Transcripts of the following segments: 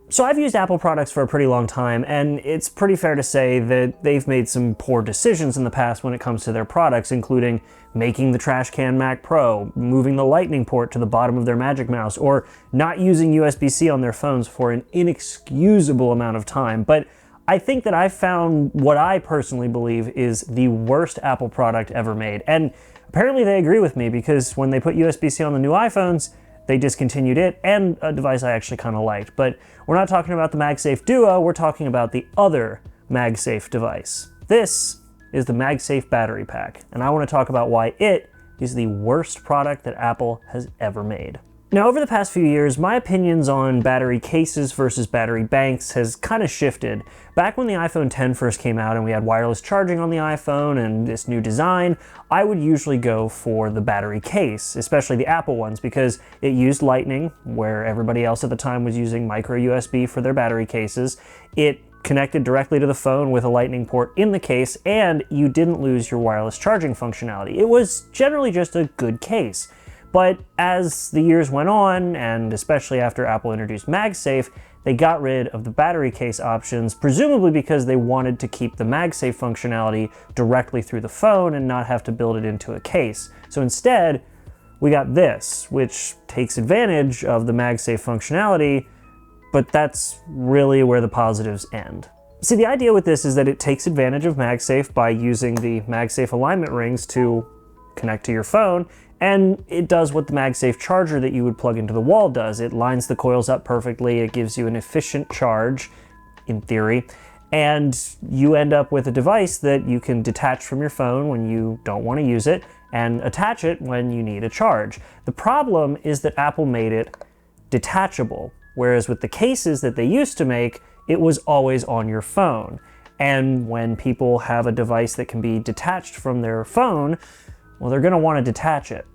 So I've used Apple products for a pretty long time, and it's pretty fair to say that they've made some poor decisions in the past when it comes to their products, including making the trash can Mac Pro, moving the lightning port to the bottom of their Magic Mouse, or not using USB-C on their phones for an inexcusable amount of time. But I think that I've found what I personally believe is the worst Apple product ever made. And apparently they agree with me, because when they put USB-C on the new iPhones, they discontinued it, and a device I actually kind of liked. But we're not talking about the MagSafe Duo, we're talking about the other MagSafe device. This is the MagSafe battery pack, and I want to talk about why it is the worst product that Apple has ever made. Now, over the past few years, my opinions on battery cases versus battery banks has kind of shifted. Back when the iPhone X first came out and we had wireless charging on the iPhone and this new design, I would usually go for the battery case, especially the Apple ones, because it used Lightning, where everybody else at the time was using micro USB for their battery cases. It connected directly to the phone with a Lightning port in the case, and you didn't lose your wireless charging functionality. It was generally just a good case. But as the years went on, and especially after Apple introduced MagSafe, they got rid of the battery case options, presumably because they wanted to keep the MagSafe functionality directly through the phone and not have to build it into a case. So instead, we got this, which takes advantage of the MagSafe functionality, but that's really where the positives end. See, the idea with this is that it takes advantage of MagSafe by using the MagSafe alignment rings to connect to your phone, and it does what the MagSafe charger that you would plug into the wall does. It lines the coils up perfectly, it gives you an efficient charge, in theory, and you end up with a device that you can detach from your phone when you don't want to use it, and attach it when you need a charge. The problem is that Apple made it detachable, whereas with the cases that they used to make, it was always on your phone. And when people have a device that can be detached from their phone, well, they're gonna wanna detach it.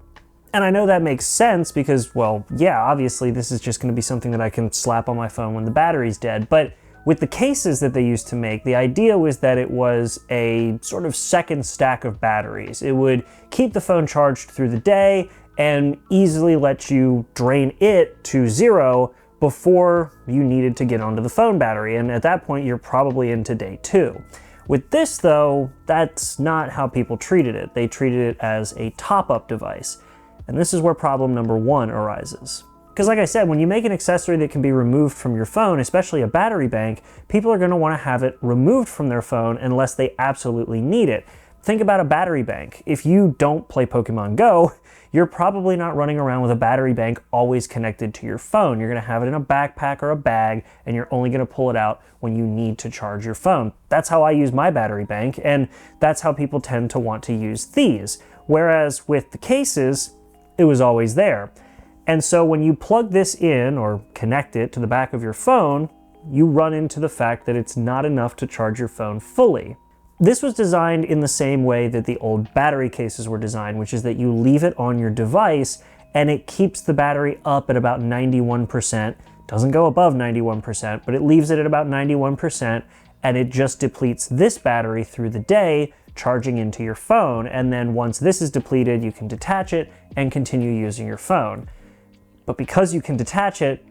And I know that makes sense because, well, yeah, obviously this is just gonna be something that I can slap on my phone when the battery's dead. But with the cases that they used to make, the idea was that it was a sort of second stack of batteries. It would keep the phone charged through the day and easily let you drain it to zero before you needed to get onto the phone battery. And at that point, you're probably into day 2. With this though, that's not how people treated it. They treated it as a top-up device. And this is where problem number 1 arises. Because like I said, when you make an accessory that can be removed from your phone, especially a battery bank, people are gonna wanna have it removed from their phone unless they absolutely need it. Think about a battery bank. If you don't play Pokemon Go, you're probably not running around with a battery bank always connected to your phone. You're gonna have it in a backpack or a bag, and you're only gonna pull it out when you need to charge your phone. That's how I use my battery bank, and that's how people tend to want to use these. Whereas with the cases, it was always there. And so when you plug this in or connect it to the back of your phone, you run into the fact that it's not enough to charge your phone fully. This was designed in the same way that the old battery cases were designed, which is that you leave it on your device and it keeps the battery up at about 91%. Doesn't go above 91%, but it leaves it at about 91%, and it just depletes this battery through the day, charging into your phone. And then once this is depleted, you can detach it and continue using your phone. But because you can detach it,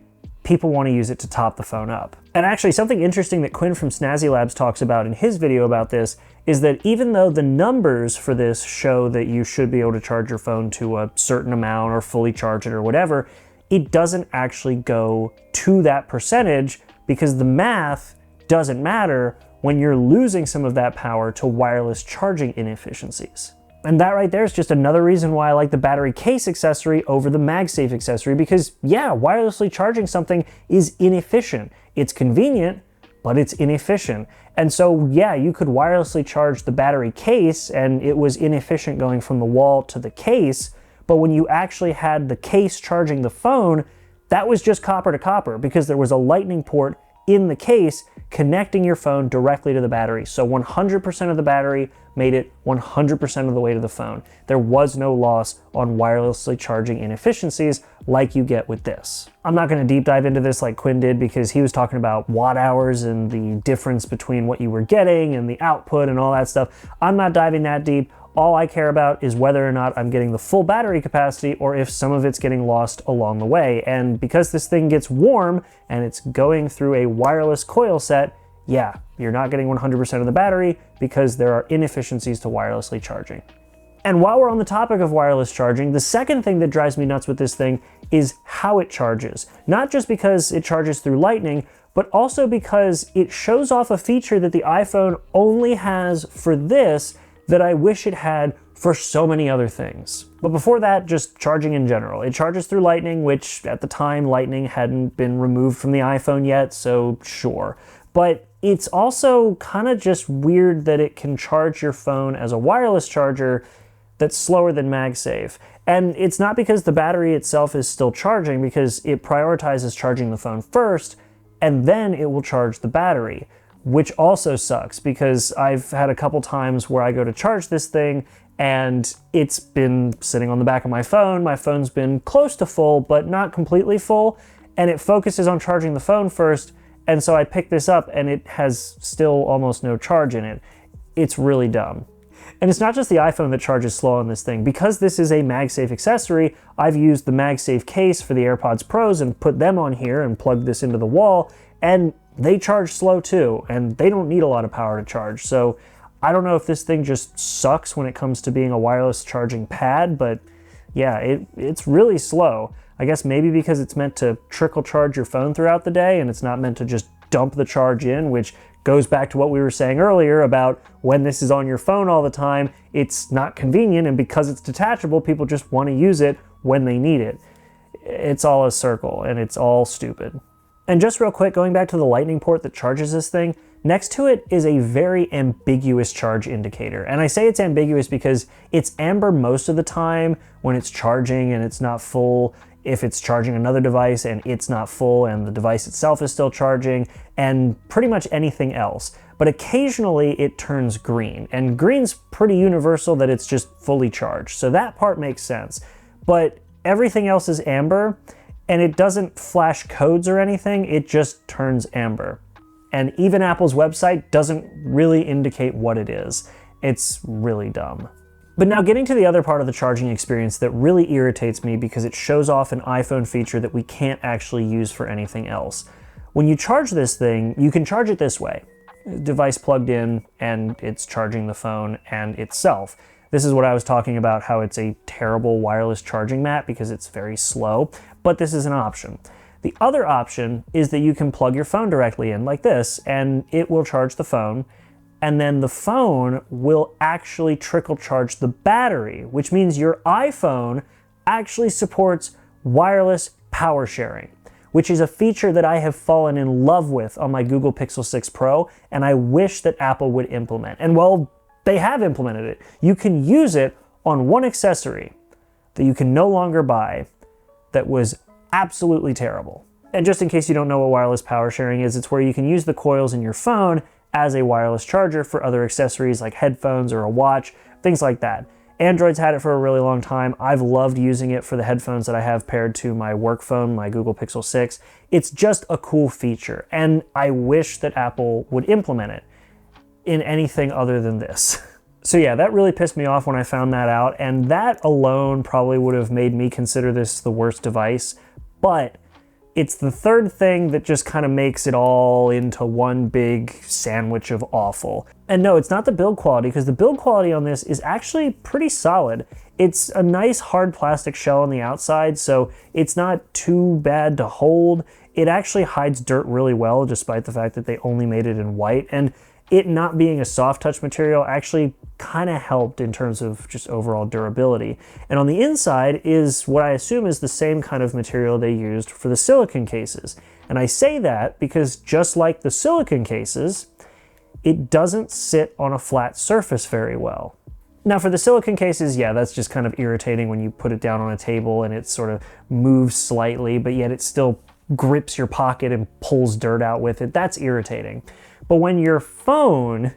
people want to use it to top the phone up. And actually, something interesting that Quinn from Snazzy Labs talks about in his video about this is that even though the numbers for this show that you should be able to charge your phone to a certain amount or fully charge it or whatever, it doesn't actually go to that percentage because the math doesn't matter when you're losing some of that power to wireless charging inefficiencies. And that right there is just another reason why I like the battery case accessory over the MagSafe accessory, because yeah, wirelessly charging something is inefficient. It's convenient, but it's inefficient. And so yeah, you could wirelessly charge the battery case and it was inefficient going from the wall to the case, but when you actually had the case charging the phone, that was just copper to copper because there was a lightning port in the case connecting your phone directly to the battery. So 100% of the battery made it 100% of the way to the phone. There was no loss on wirelessly charging inefficiencies like you get with this. I'm not going to deep dive into this like Quinn did because he was talking about watt hours and the difference between what you were getting and the output and all that stuff. I'm not diving that deep. All I care about is whether or not I'm getting the full battery capacity or if some of it's getting lost along the way. And because this thing gets warm and it's going through a wireless coil set, yeah, you're not getting 100% of the battery because there are inefficiencies to wirelessly charging. And while we're on the topic of wireless charging, the second thing that drives me nuts with this thing is how it charges. Not just because it charges through Lightning, but also because it shows off a feature that the iPhone only has for this that I wish it had for so many other things. But before that, just charging in general. It charges through Lightning, which at the time Lightning hadn't been removed from the iPhone yet, so sure. But it's also kind of just weird that it can charge your phone as a wireless charger that's slower than MagSafe. And it's not because the battery itself is still charging, because it prioritizes charging the phone first, and then it will charge the battery, which also sucks because I've had a couple times where I go to charge this thing and it's been sitting on the back of my phone. My phone's been close to full, but not completely full, and it focuses on charging the phone first, and so I pick this up and it has still almost no charge in it. It's really dumb. And it's not just the iPhone that charges slow on this thing. Because this is a MagSafe accessory, I've used the MagSafe case for the AirPods Pros and put them on here and plugged this into the wall, and they charge slow too, and they don't need a lot of power to charge. So I don't know if this thing just sucks when it comes to being a wireless charging pad, but yeah, it's really slow. I guess maybe because it's meant to trickle charge your phone throughout the day and it's not meant to just dump the charge in, which goes back to what we were saying earlier about when this is on your phone all the time, it's not convenient, and because it's detachable, people just want to use it when they need it. It's all a circle, and it's all stupid. And just real quick, going back to the Lightning port that charges this thing, next to it is a very ambiguous charge indicator. And I say it's ambiguous because it's amber most of the time when it's charging and it's not full, if it's charging another device and it's not full and the device itself is still charging, and pretty much anything else. But occasionally it turns green, and green's pretty universal that it's just fully charged. So that part makes sense. But everything else is amber, and it doesn't flash codes or anything, it just turns amber. And even Apple's website doesn't really indicate what it is. It's really dumb. But now getting to the other part of the charging experience that really irritates me because it shows off an iPhone feature that we can't actually use for anything else. When you charge this thing, you can charge it this way. Device plugged in and it's charging the phone and itself. This is what I was talking about, how it's a terrible wireless charging mat because it's very slow, but this is an option. The other option is that you can plug your phone directly in like this and it will charge the phone, and then the phone will actually trickle charge the battery, which means your iPhone actually supports wireless power sharing, which is a feature that I have fallen in love with on my Google Pixel 6 Pro, and I wish that Apple would implement. And well, they have implemented it. You can use it on one accessory that you can no longer buy that was absolutely terrible. And just in case you don't know what wireless power sharing is, it's where you can use the coils in your phone as a wireless charger for other accessories like headphones or a watch, things like that. Android's had it for a really long time. I've loved using it for the headphones that I have paired to my work phone, my Google Pixel 6. It's just a cool feature, and I wish that Apple would implement it in anything other than this. So yeah, that really pissed me off when I found that out, and that alone probably would have made me consider this the worst device, but it's the third thing that just kind of makes it all into one big sandwich of awful. And no, it's not the build quality, because the build quality on this is actually pretty solid. It's a nice hard plastic shell on the outside, so it's not too bad to hold. It actually hides dirt really well, despite the fact that they only made it in white, and it not being a soft touch material actually kind of helped in terms of just overall durability. And on the inside is what I assume is the same kind of material they used for the silicone cases. And I say that because just like the silicone cases, it doesn't sit on a flat surface very well. Now for the silicone cases, yeah, that's just kind of irritating when you put it down on a table and it sort of moves slightly, but yet it still grips your pocket and pulls dirt out with it. That's irritating. But when your phone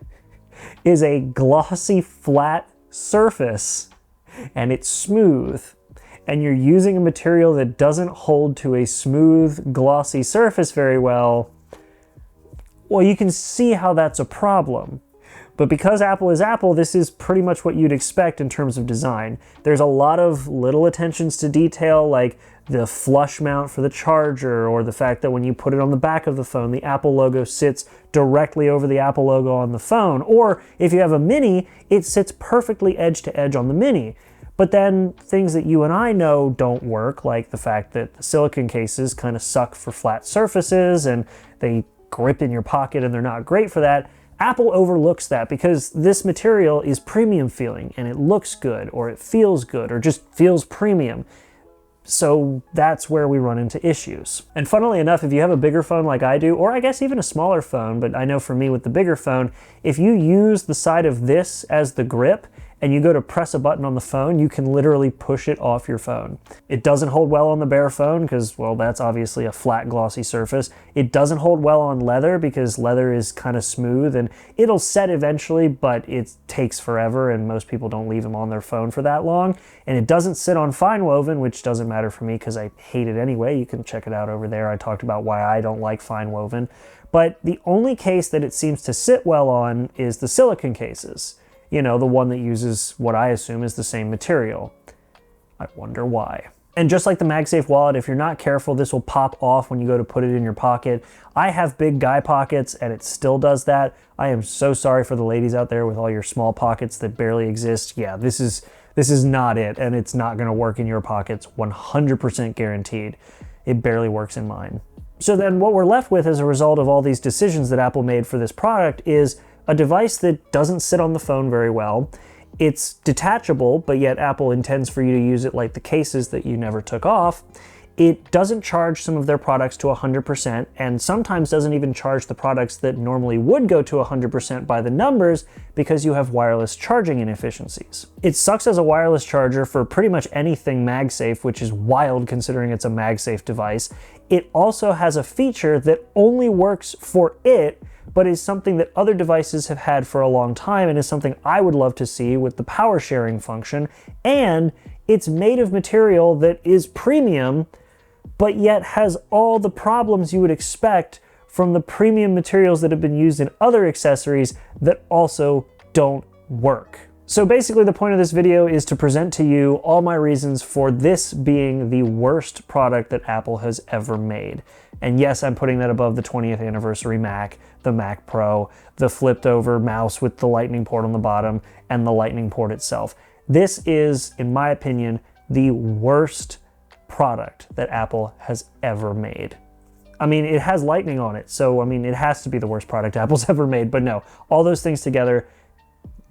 is a glossy, flat surface and it's smooth, and you're using a material that doesn't hold to a smooth, glossy surface very well, well, you can see how that's a problem. But because Apple is Apple, this is pretty much what you'd expect in terms of design. There's a lot of little attentions to detail, like the flush mount for the charger, or the fact that when you put it on the back of the phone, the Apple logo sits directly over the Apple logo on the phone. Or if you have a Mini, it sits perfectly edge to edge on the Mini. But then things that you and I know don't work, like the fact that the silicone cases kind of suck for flat surfaces and they grip in your pocket and they're not great for that. Apple overlooks that because this material is premium feeling and it looks good, or it feels good, or just feels premium. So that's where we run into issues. And funnily enough, if you have a bigger phone like I do, or I guess even a smaller phone, but I know for me with the bigger phone, if you use the side of this as the grip and you go to press a button on the phone, you can literally push it off your phone. It doesn't hold well on the bare phone because, well, that's obviously a flat, glossy surface. It doesn't hold well on leather because leather is kind of smooth and it'll set eventually, but it takes forever and most people don't leave them on their phone for that long. And it doesn't sit on fine woven, which doesn't matter for me because I hate it anyway. You can check it out over there. I talked about why I don't like fine woven. But the only case that it seems to sit well on is the silicone cases. You know, the one that uses what I assume is the same material. I wonder why. And just like the MagSafe wallet, if you're not careful, this will pop off when you go to put it in your pocket. I have big guy pockets and it still does that. I am so sorry for the ladies out there with all your small pockets that barely exist. Yeah, this is not it, and it's not gonna work in your pockets, 100% guaranteed. It barely works in mine. So then what we're left with as a result of all these decisions that Apple made for this product is a device that doesn't sit on the phone very well. It's detachable, but yet Apple intends for you to use it like the cases that you never took off. It doesn't charge some of their products to 100%, and sometimes doesn't even charge the products that normally would go to 100% by the numbers because you have wireless charging inefficiencies. It sucks as a wireless charger for pretty much anything MagSafe, which is wild considering it's a MagSafe device. It also has a feature that only works for it, but is something that other devices have had for a long time and is something I would love to see with the power sharing function. And it's made of material that is premium, but yet has all the problems you would expect from the premium materials that have been used in other accessories that also don't work. So basically the point of this video is to present to you all my reasons for this being the worst product that Apple has ever made. And yes, I'm putting that above the 20th anniversary Mac, the Mac Pro, the flipped over mouse with the lightning port on the bottom, and the lightning port itself. This is, in my opinion, the worst product that Apple has ever made. I mean, it has lightning on it, so I mean, it has to be the worst product Apple's ever made, but no, all those things together,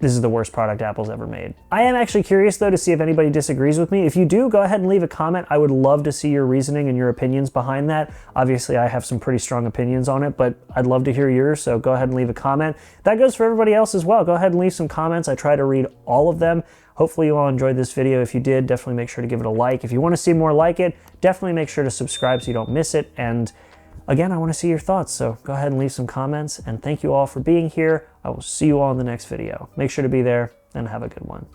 this is the worst product Apple's ever made. I am actually curious though to see if anybody disagrees with me. If you do, go ahead and leave a comment. I would love to see your reasoning and your opinions behind that. Obviously, I have some pretty strong opinions on it, but I'd love to hear yours, so go ahead and leave a comment. That goes for everybody else as well. Go ahead and leave some comments. I try to read all of them. Hopefully you all enjoyed this video. If you did, definitely make sure to give it a like. If you want to see more like it, definitely make sure to subscribe so you don't miss it. And again, I want to see your thoughts, so go ahead and leave some comments, and thank you all for being here. I will see you all in the next video. Make sure to be there, and have a good one.